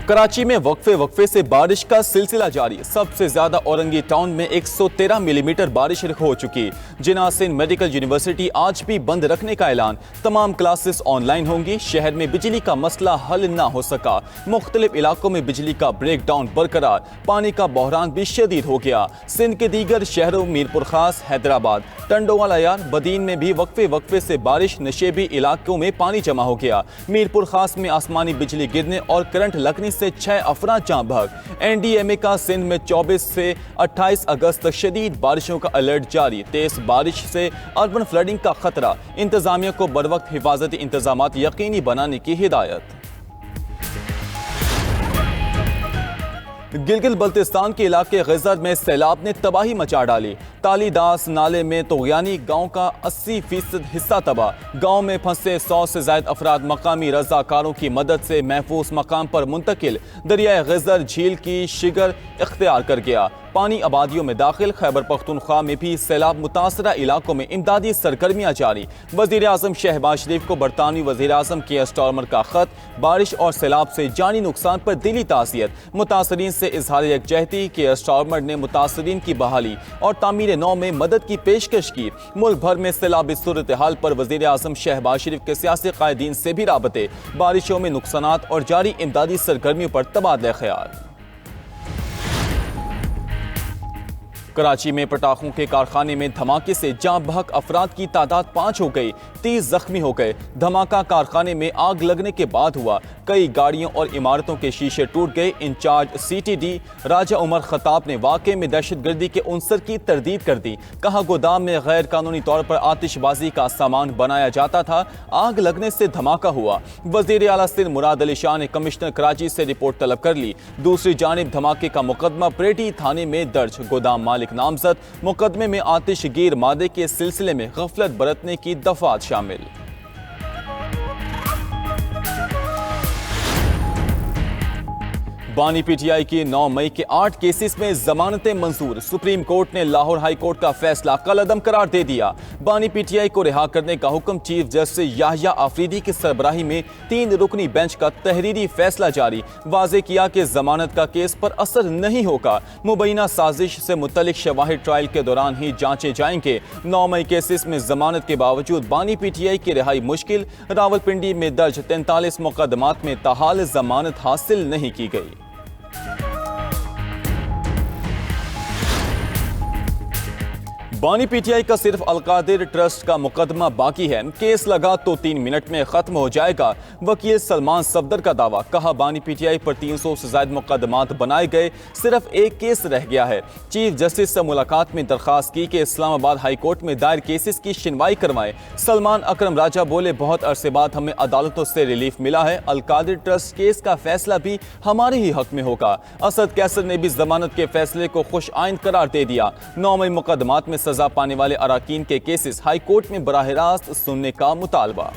कराची में वक्फे से बारिश का सिलसिला जारी। सबसे ज्यादा औरंगी टाउन में 113 मिलीमीटर बारिश हो चुकी। जिन्ना सिंध मेडिकल यूनिवर्सिटी आज भी बंद रखने का ऐलान। तमाम क्लासेस ऑनलाइन होंगी। शहर में बिजली का मसला हल न हो सका। मुख्तलिफ इलाकों में बिजली का ब्रेक डाउन बरकरार। पानी का बहरान भी शदीद हो गया। सिंध के दीगर शहरों मीरपुर खास, हैदराबाद, टंडोवाला यार, बदीन में भी वक्फे से बारिश। नशेबी इलाकों में पानी जमा हो गया। मीरपुर खास में आसमानी बिजली गिरने और करंट लगने से 6 अफराद जाँ बहक। एनडीएमए का सिंध में 24 से 28 अगस्त तक शदीद बारिशों का अलर्ट जारी। तेज बारिश से अर्बन फ्लडिंग का खतरा। इंतजामिया को बरवक्त हिफाजती इंतजामात यकीनी बनाने की हिदायत। गिलगित बल्तिस्तान के इलाके ग़ज़र में सैलाब ने तबाही मचा डाली। तालीदास नाले में तोगयानी गांव का 80% हिस्सा तबाह। गांव में फंसे 100 से ज़ायद अफराद मकामी रज़ाकारों की मदद से महफूज मकाम पर मुंतकिल। दरियाए ग़ज़र झील की शिगर इख्तियार कर गया। पानी आबादियों में दाखिल। खैबर पख्तूनख्वा में भी सैलाब मुतासरा इलाकों में इमदादी सरगर्मियाँ जारी। वज़ीर आज़म शहबाज शरीफ को बरतानवी वज़ीर आज़म कियर स्टारमर का खत। बारिश और सैलाब से जानी नुकसान पर दिली ताज़ियत। मुतासरीन से इजहार यकजहती। कियर स्टारमर ने मुतासरीन की बहाली और तामीर नौ में मदद की पेशकश की। मुल्क भर में सैलाबी सूरत हाल पर वज़ीर आज़म शहबाज शरीफ के सियासी कायदीन से भी राबते। बारिशों में नुकसानात और जारी इमदादी सरगर्मियों पर तबादला ख्याल। कराची में पटाखों के कारखाने में धमाके से जाँ बहक अफराद की तादाद 5 हो गई। 30 जख्मी हो गए। धमाका कारखाने में आग लगने के बाद हुआ। कई गाड़ियों और इमारतों के शीशे टूट गए। इंचार्ज सीटीडी राजा उमर खताब ने वाक़े में दहशतगर्दी के उनसर की तरदीद कर दी। कहा गोदाम में गैर कानूनी तौर पर आतिशबाजी का सामान बनाया जाता था। आग लगने से धमाका हुआ। वज़ीर आला सिंध मुराद अली शाह ने कमिश्नर कराची से रिपोर्ट तलब कर ली। दूसरी जानिब धमाके का मुकदमा परेटी थाने में दर्ज। गोदाम मालिक नामजद। मुकदमे में आतिशगीर मादे के सिलसिले में गफलत बरतने की दफात शामिल। बानी पीटीआई की 9 मई के 8 केसेस में जमानतें मंजूर। सुप्रीम कोर्ट ने लाहौर हाई कोर्ट का फैसला कलअदम करार दे दिया। बानी पीटीआई को रिहा करने का हुक्म। चीफ जस्टिस याहिया आफरीदी की सरबराही में 3 रुकनी बेंच का तहरीरी फैसला जारी। वाज़े किया कि जमानत का केस पर असर नहीं होगा। मुबैना साजिश से मुतल्लिक शवाहिद ट्रायल के दौरान ही जांचे जाएंगे। 9 मई केसेस में जमानत के बावजूद बानी पीटीआई की रिहाई मुश्किल। रावलपिंडी में दर्ज 43 मुकदमात में ताहाल जमानत हासिल नहीं की गई। बानी पीटीआई का सिर्फ अलकादिर ट्रस्ट का मुकदमा बाकी है। केस लगा तो 3 मिनट में खत्म हो जाएगा। वकील सलमान सफदर का दावा। कहा बानी पीटीआई पर 300 से ज्यादा मुकदमात बनाए गए, सिर्फ एक केस रह गया है। चीफ जस्टिस से मुलाकात में दरखास्त की कि इस्लामाबाद हाई कोर्ट में दायर केसेस की सुनवाई करवाएं। सलमान अकरम राजा बोले बहुत अरसे बाद हमें अदालतों से रिलीफ मिला है। अलकादिर ट्रस्ट केस का फैसला भी हमारे ही हक में होगा। असद कैसर ने भी जमानत के फैसले को खुश आइन करार दे दिया। 9 मई मुकदमात में सजा पाने वाले अराकीन के केसेस हाई कोर्ट में बराह रास्त सुनने का मुतालबा।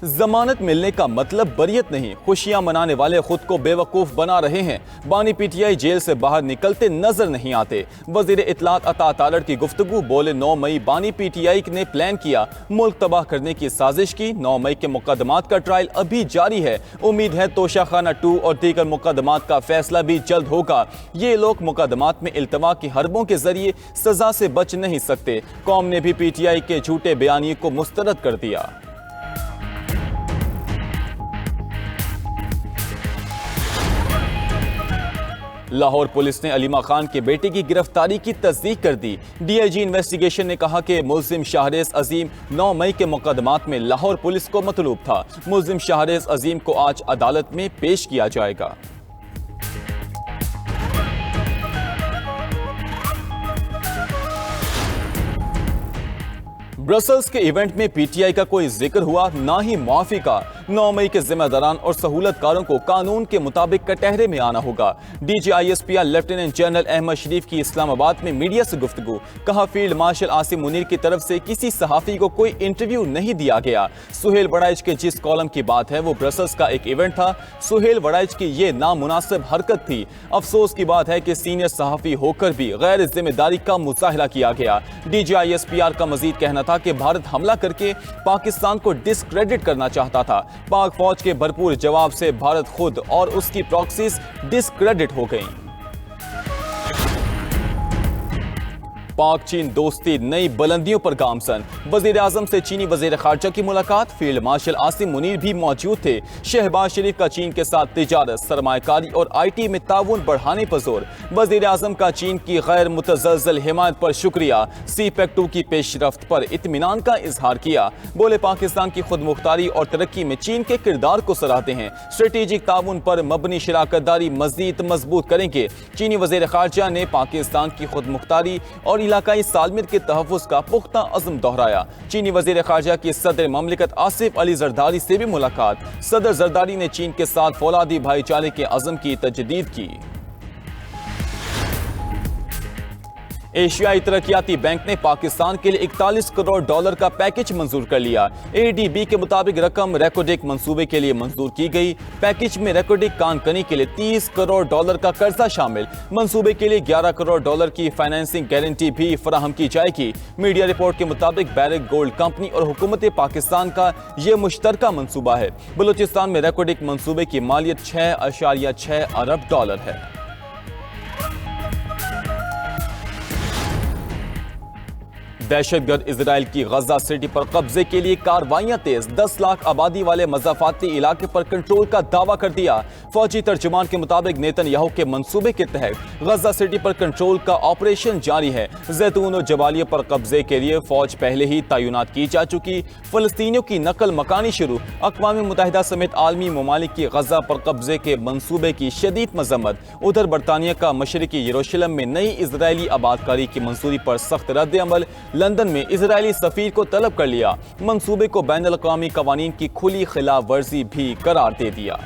जमानत मिलने का मतलब बरियत नहीं। खुशियां मनाने वाले खुद को बेवकूफ बना रहे हैं। बानी पीटीआई जेल से बाहर निकलते नजर नहीं आते। वजीर इत्तलात अता तालड़ की गुफ्तगू। बोले 9 मई बानी पीटीआई ने प्लान किया, मुल्क तबाह करने की साजिश की। 9 मई के मुकदमात का ट्रायल अभी जारी है। उम्मीद है तोशाखाना 2 और दीगर मुकदमात का फैसला भी जल्द होगा। ये लोग मुकदमात में इल्तवा की हरबों के जरिए सजा से बच नहीं सकते। कौम ने भी पीटीआई के झूठे बयानी को मुस्तरद कर दिया। लाहौर पुलिस ने अलीमा खान के बेटे की गिरफ्तारी की तस्दीक कर दी। डीआईजी इन्वेस्टिगेशन ने कहा कि मुल्जिम शाहरेज अजीम 9 मई के मुकदमात में लाहौर पुलिस को मतलूब था। मुल्जिम शाहरेज अजीम को आज अदालत में पेश किया जाएगा। ब्रसल्स के इवेंट में पीटीआई का कोई जिक्र हुआ, ना ही मुआफी का। 9 मई के जिम्मेदारान और सहूलतकारों को कानून के मुताबिक कटहरे में आना होगा। DGISPR लेफ्टिनेंट जनरल अहमद शरीफ की इस्लामाबाद में मीडिया से गुफ्तगू, कहा फील्ड मार्शल आसिम मुनीर की तरफ से किसी सहाफी को कोई इंटरव्यू नहीं दिया गया। सुहेल वड़ाइच के जिस कॉलम की बात है वो ब्रसल्स का एक इवेंट था। सुहेल वड़ाइच की ये नामुनासिब हरकत थी। अफसोस की बात है कि सीनियर सहाफी होकर भी गैर जिम्मेदारी का मुजाहिरा किया गया। DGISPR का मजीद कहना था कि भारत हमला करके पाकिस्तान को डिस्क्रेडिट करना चाहता था। पाक फौज के भरपूर जवाब से भारत खुद और उसकी प्रॉक्सीज डिस्क्रेडिट हो गईं। पाक चीन दोस्ती नई बुलंदियों पर गामसन, वजीर आजम से चीनी वजीर खारजा की मुलाकात, फील्ड मार्शल आसिम मुनीर भी मौजूद थे। शहबाज शरीफ का चीन के साथ तिजारत, सरमायाकारी और IT में ताउन बढ़ाने पर जोर, वजीर आजम का चीन की गैर मुतज़लज़ल हिमायत पर शुक्रिया, CPEC-2 की पेशरफ्त पर इत्मीनान का इजहार किया। बोले पाकिस्तान की खुद मुख्तारी और तरक्की में चीन के किरदार को सराहते हैं। स्ट्रेटेजिक ताउन पर मबनी शराकतदारी मजीद मजबूत करेंगे। चीनी वजीर खारजा ने पाकिस्तान की खुद मुख्तारी और इलाकाई सालमियत के तहफ़्फ़ुज़ का पुख्ता अज़्म दोहराया। चीनी वज़ीर ख़ारजा की सदर ममलिकत आसिफ अली ज़रदारी से भी मुलाकात, सदर ज़रदारी ने चीन के साथ फौलादी भाईचारे के अज़्म की तजदीद की। एशियाई तरक्याती बैंक ने पाकिस्तान के लिए 41 करोड़ डॉलर का पैकेज मंजूर कर लिया। ADB के मुताबिक रकम रेकोडिक मंसूबे के लिए मंजूर की गई। पैकेज में रेकोडिक कानकनी के लिए 30 करोड़ डॉलर का कर्जा शामिल, मंसूबे के लिए 11 करोड़ डॉलर की फाइनेंसिंग गारंटी भी फराहम की जाएगी। मीडिया रिपोर्ट के मुताबिक बैरक गोल्ड कंपनी और हुकूमत पाकिस्तान का यह मुश्तरका मंसूबा है। बलूचिस्तान में रेकोडिक मंसूबे की मालियत 6.6 अरब डॉलर है। दहशतगर्द इजराइल की गजा सिटी पर कब्जे के लिए कार्रवाइयां तेज, 10 लाख आबादी वाले मज़ाफ़ाती इलाके पर कंट्रोल का दावा कर दिया। फौजी तर्जुमान के मुताबिक नेतन्याहू के मंसूबे के तहत गजा सिटी पर कंट्रोल का ऑपरेशन जारी है। जैतून और जबालिया पर कब्जे के लिए फौज पहले ही तैनात की जा चुकी। फलस्तीनियों की नकल मकानी शुरू, अक़वाम मुत्तहिदा समेत आलमी ममालिक की गजा पर कब्जे के मंसूबे की शदीद मजम्मत। उधर बरतानिया का मशरकी यरूशलेम में नई इजरायली आबादकारी की मंजूरी पर सख्त रद्द अमल, लंदन में इजरायली सफीर को तलब कर लिया। मंसूबे को बैनुल अक़वामी कवानीन की खुली खिलाफ वर्जी भी करार दे दिया।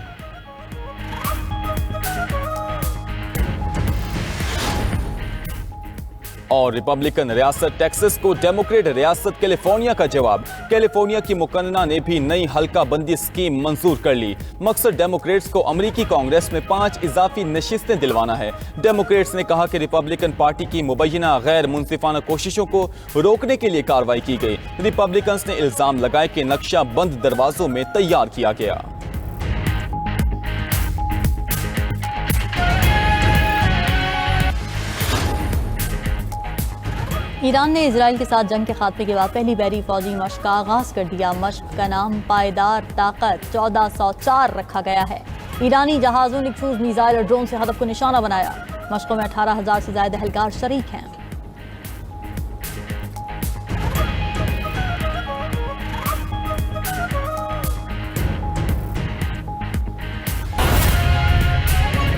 और रिपब्लिकन रियासत टेक्सास को डेमोक्रेट रियासत कैलिफोर्निया का जवाब, कैलिफोर्निया की मुकन्ना ने भी नई हल्का बंदी स्कीम मंजूर कर ली। मकसद डेमोक्रेट्स को अमरीकी कांग्रेस में 5 इजाफी नशिस्तें दिलवाना है। डेमोक्रेट्स ने कहा कि रिपब्लिकन पार्टी की मुबैना गैर मुनसिफाना कोशिशों को रोकने के लिए कार्रवाई की गई। रिपब्लिकन्स ने इल्जाम लगाया कि नक्शा बंद दरवाजों में तैयार किया गया। ईरान ने इजराइल के साथ जंग के खात्मे के बाद पहली बहरी फौजी मशक का आगाज कर दिया। मशक का नाम पायदार ताकत 1404 रखा गया है। ईरानी जहाजों ने क्रूज मिसाइल और ड्रोन से हदफ को निशाना बनाया। मशकों में 18,000 से ज्यादा एहलकार शरीक हैं।